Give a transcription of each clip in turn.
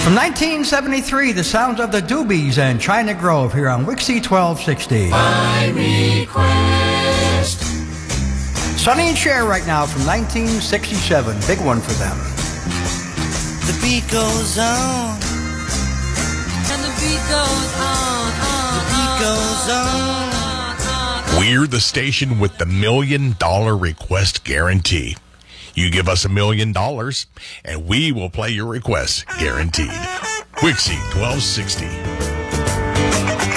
From 1973, the sounds of the Doobies and China Grove here on WIXY1260. By request. Sonny and Cher right now from 1967. Big one for them. The beat goes on. And the beat goes on. The beat goes on. We're the station with the $1 million request guarantee. You give us $1 million, and we will play your request, guaranteed. WIXY1260.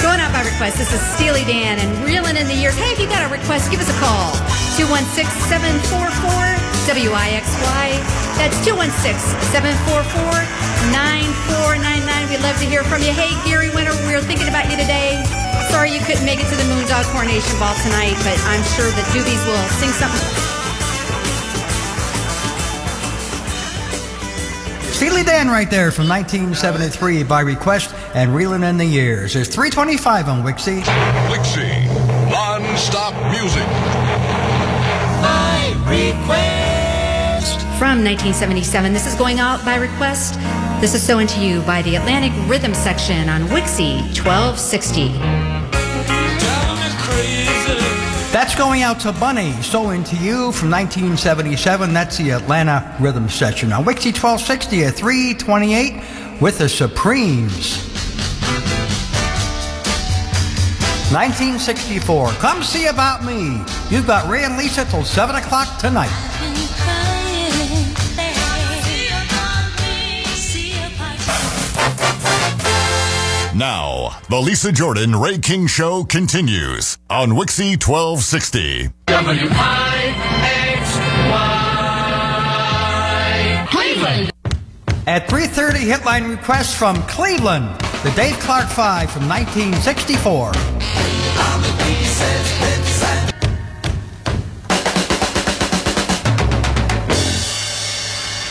Going out by request, this is Steely Dan and Reelin' in the Years. Hey, if you got a request, give us a call. 216-744-WIXY. That's 216-744-9499. We'd love to hear from you. Hey, Gary Winter, we're thinking about you today. Sorry you couldn't make it to the Moondog Coronation Ball tonight, but I'm sure the Doobies will sing something. Steely Dan right there from 1973 by request and Reelin' in the Years. There's 325 on WIXY. WIXY, non-stop music. By request. From 1977, this is going out by request. This is So Into You by the Atlantic Rhythm Section on WIXY1260. That's going out to Bunny, So Into You from 1977. That's the Atlanta Rhythm Section on WIXY1260 at 328 with the Supremes. 1964, Come See About Me. You've got Ray and Lisa till 7 o'clock tonight. Now, the Lisa Jordan Ray King Show continues on WIXY1260. WIXY. Cleveland. At 3:30, Hitline requests from Cleveland, the Dave Clark 5 from 1964.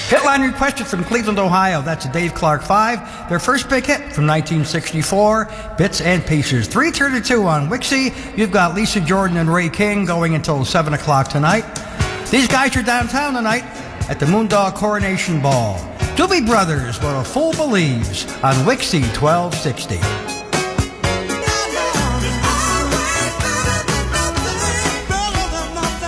Hitline requested from Cleveland, Ohio. That's a Dave Clark 5. Their first big hit from 1964, Bits and Pieces. 3:32 on WIXY. You've got Lisa Jordan and Ray King going until 7 o'clock tonight. These guys are downtown tonight at the Moondog Coronation Ball. Doobie Brothers, What a Fool Believes on WIXY1260.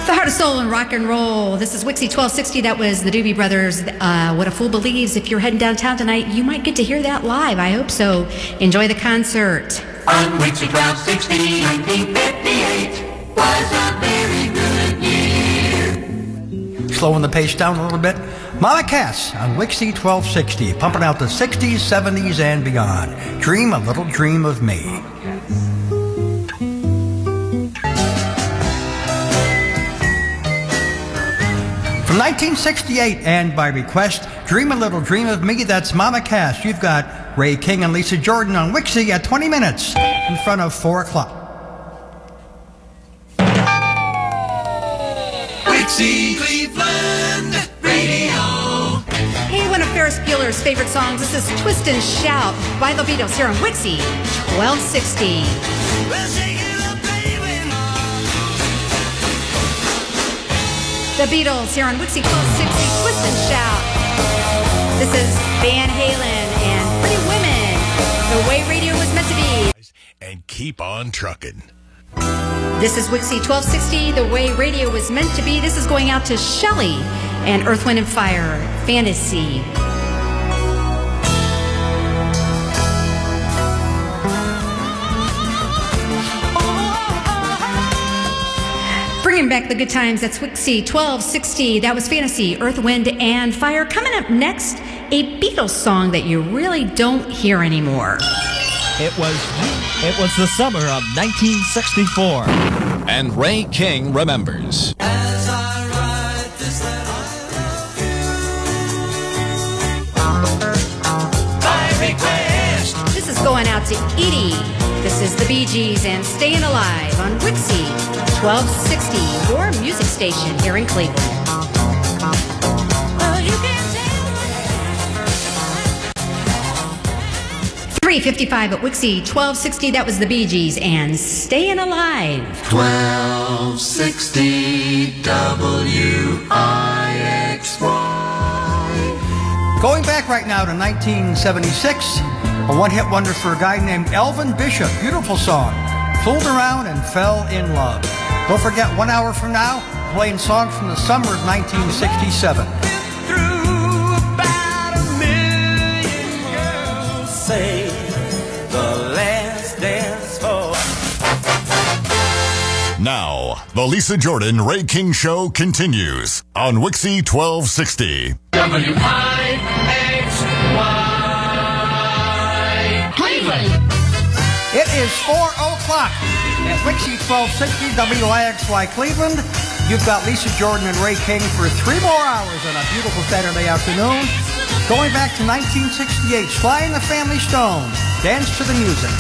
The heart of soul and rock and roll. This is WIXY1260. That was the Doobie Brothers. What a Fool Believes. If you're heading downtown tonight, you might get to hear that live. I hope so. Enjoy the concert. On WIXY1260, 1958 was a very good year. Slowing the pace down a little bit. Mama Cass on WIXY1260, pumping out the 60s, 70s, and beyond. Dream a little dream of me. From 1968, and by request, Dream a Little Dream of Me. That's Mama Cass. You've got Ray King and Lisa Jordan on WIXY at 20 minutes in front of 4 o'clock. WIXY Cleveland Radio. Hey, one of Ferris Bueller's favorite songs. This is Twist and Shout by the Beatles here on WIXY1260. The Beatles here on WIXY1260, Twist and Shout. This is Van Halen and Pretty Women, the way radio was meant to be. And keep on trucking. This is WIXY1260, the way radio was meant to be. This is going out to Shelley and Earth, Wind & Fire, Fantasy. Bringing back the good times, that's WIXY1260. That was Fantasy, Earth, Wind, and Fire. Coming up next, a Beatles song that you really don't hear anymore. It was the summer of 1964. And Ray King remembers. As I write this letter, by request. This is going out to Edie. This is the Bee Gees and Staying Alive on WIXY1260, your music station here in Cleveland. Well, you can tell. 3:55 at WIXY1260. That was the Bee Gees and Staying Alive. 1260 WIXY. Going back right now to 1976, a one-hit wonder for a guy named Elvin Bishop. Beautiful song. Fooled around and fell in love. Don't forget, 1 hour from now, playing songs from the summer of 1967. Say the last dance for. Now, the Lisa Jordan Ray King Show continues on WIXY 1260. WIXY Cleveland. It is 4 o'clock at WIXY 1260 WIXY Cleveland. You've got Lisa Jordan and Ray King for 3 more hours on a beautiful Saturday afternoon. Going back to 1968, Sly and the Family Stone, Dance to the Music.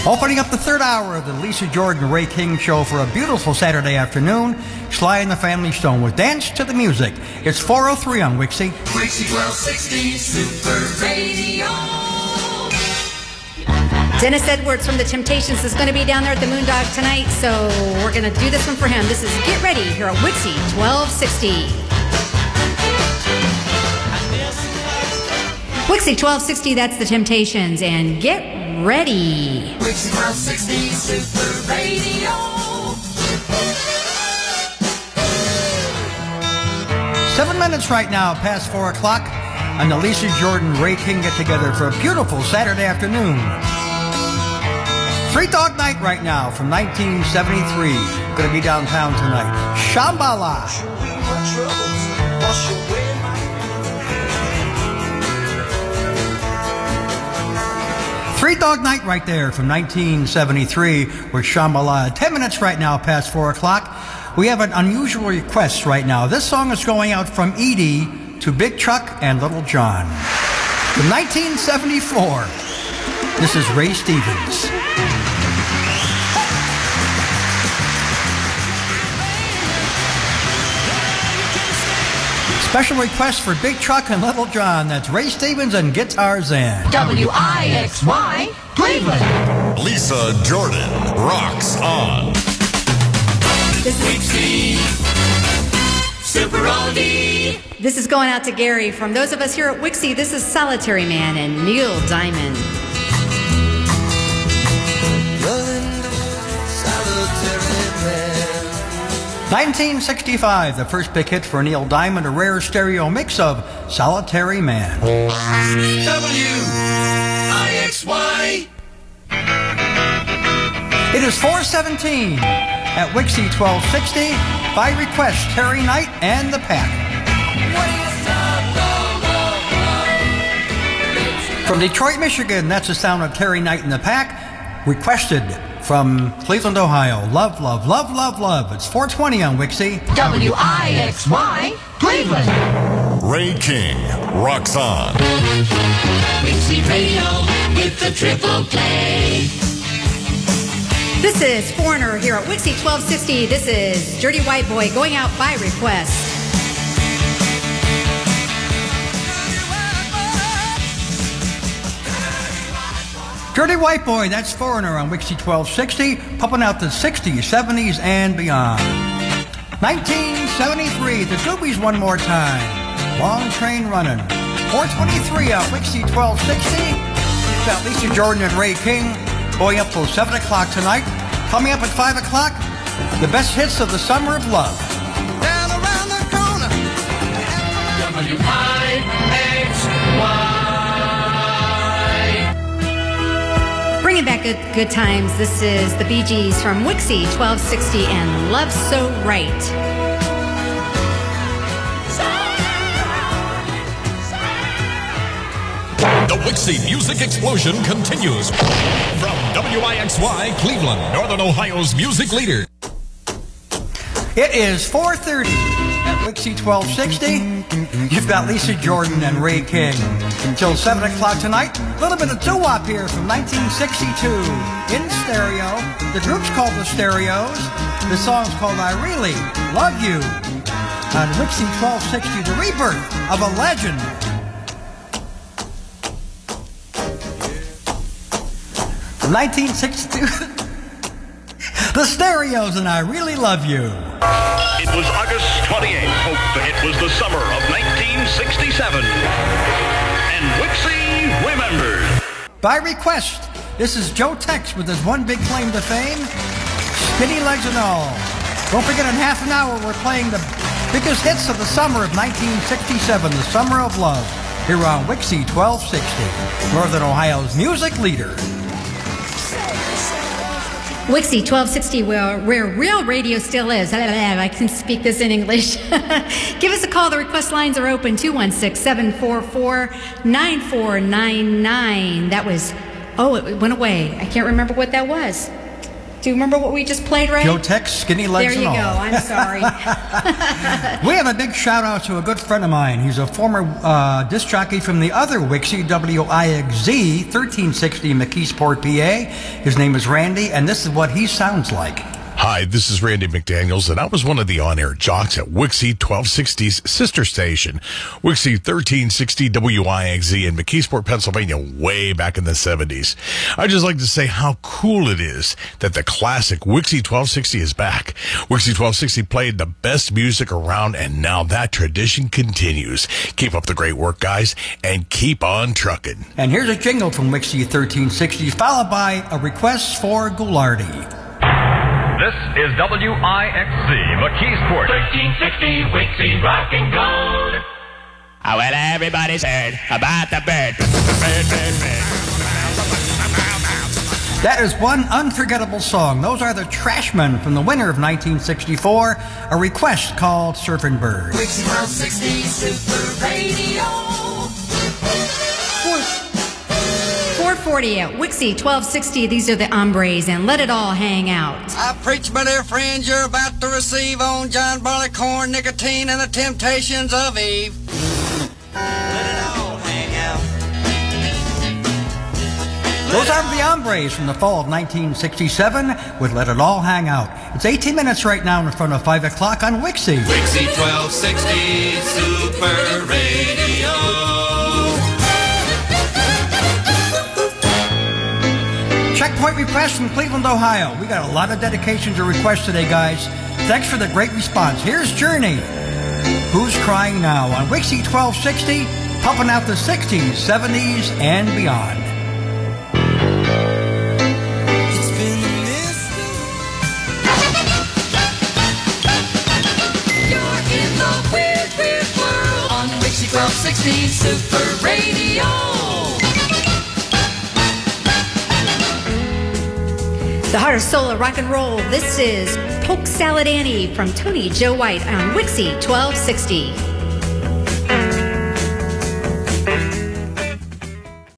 Opening up the third hour of the Lisa Jordan Ray King Show for a beautiful Saturday afternoon, Sly and the Family Stone with Dance to the Music. It's 4:03 on WIXY. WIXY 1260 Super Radio. Dennis Edwards from The Temptations is going to be down there at the Moondog tonight, so we're going to do this one for him. This is Get Ready here at WIXY 1260. WIXY 1260, that's The Temptations, and Get Ready. WIXY 1260 Super Radio. 7 minutes right now past 4 o'clock on the Lisa Jordan Ray King get together for a beautiful Saturday afternoon. Three Dog Night right now from 1973. Going to be downtown tonight. Shambhala. Three Dog Night right there from 1973 with Shambhala. 10 minutes right now past 4 o'clock. We have an unusual request right now. This song is going out from Edie to Big Chuck and Little John. From 1974, this is Ray Stevens. Special request for Big Chuck and Little John. That's Ray Stevens and Guitars in. WIXY Cleveland. Lisa Jordan rocks on. This is WIXY Super Oldie. This is going out to Gary. From those of us here at WIXY, this is Solitary Man and Neil Diamond. 1965, the first big hit for Neil Diamond, a rare stereo mix of Solitary Man. WIXY. It is 4:17 at WIXY 1260. By request, Terry Knight and the Pack. From Detroit, Michigan, that's the sound of Terry Knight and the Pack. Requested from Cleveland, Ohio. Love, love, love, love, love. It's 4:20 on WIXY. WIXY Cleveland. Ray King rocks on. WIXY Radio with the triple play. This is Foreigner here at WIXY 1260. This is Dirty White Boy going out by request. Dirty White Boy, that's Foreigner on WIXY 1260, pumping out the 60s, 70s, and beyond. 1973, the Doobies one more time. Long Train Running. 423 on WIXY 1260. We've got Lisa Jordan and Ray King going up till 7 o'clock tonight. Coming up at 5 o'clock, the best hits of the summer of love. Down around the corner. WIXY. Bringing back good times. This is the Bee Gees from WIXY 1260 and Love So Right. The WIXY Music Explosion continues from WIXY Cleveland, Northern Ohio's music leader. It is 4:30 at WIXY 1260. You've got Lisa Jordan and Ray King until 7 o'clock tonight. A little bit of doo-wop here from 1962 in stereo. The group's called the Stereos. The song's called I Really Love You on WIXY 1260, the rebirth of a legend. From 1962. The Stereos and I Really Love You. It was August 28th. It was the summer of 1967. And WIXY remembers. By request, this is Joe Tex with his one big claim to fame, Skinny Legs and All. Don't forget, in half an hour, we're playing the biggest hits of the summer of 1967, the Summer of Love, here on WIXY 1260, Northern Ohio's music leader. WIXY 1260, where real radio still is. I can speak this in English. Give us a call. The request lines are open, 216-744-9499. That was, it went away. I can't remember what that was. Do you remember what we just played, Ray? Joe Tex, Skinny Legs and All. There you go. I'm sorry. We have a big shout out to a good friend of mine. He's a former disc jockey from the other WIXY, WIXY1260 McKeesport, PA. His name is Randy, and this is what he sounds like. Hi, this is Randy McDaniels, and I was one of the on-air jocks at WIXY 1260's sister station, WIXY 1360 WIXY in McKeesport, Pennsylvania, way back in the 70s. I'd just like to say how cool it is that the classic WIXY 1260 is back. WIXY 1260 played the best music around, and now that tradition continues. Keep up the great work, guys, and keep on trucking. And here's a jingle from WIXY 1360, followed by a request for Goulardi. This is WIXC, McKeesport. 1360 WIXY Rock and Gold. Oh, well, everybody's heard about the bird. That is one unforgettable song. Those are the Trashmen from the winter of 1964, a request called Surfing Bird. WIXY 1260 Super Radio. 440 at WIXY 1260. These are the Hombres, and Let It All Hang Out. I preach, my dear friends, you're about to receive on John Barleycorn, nicotine, and the temptations of Eve. Let it all hang out. Those are the Hombres from the fall of 1967 with Let It All Hang Out. It's 18 minutes right now in front of 5 o'clock on WIXY. WIXY 1260 Super Radio. Checkpoint request from Cleveland, Ohio. We got a lot of dedications or requests today, guys. Thanks for the great response. Here's Journey. Who's Crying Now on WIXY 1260, pumping out the 60s, 70s, and beyond. It's been missed. You're in the weird, weird world on WIXY 1260 Super Radio. The heart of soul of rock and roll. This is Polk Salad Annie from Tony Joe White on WIXY 1260.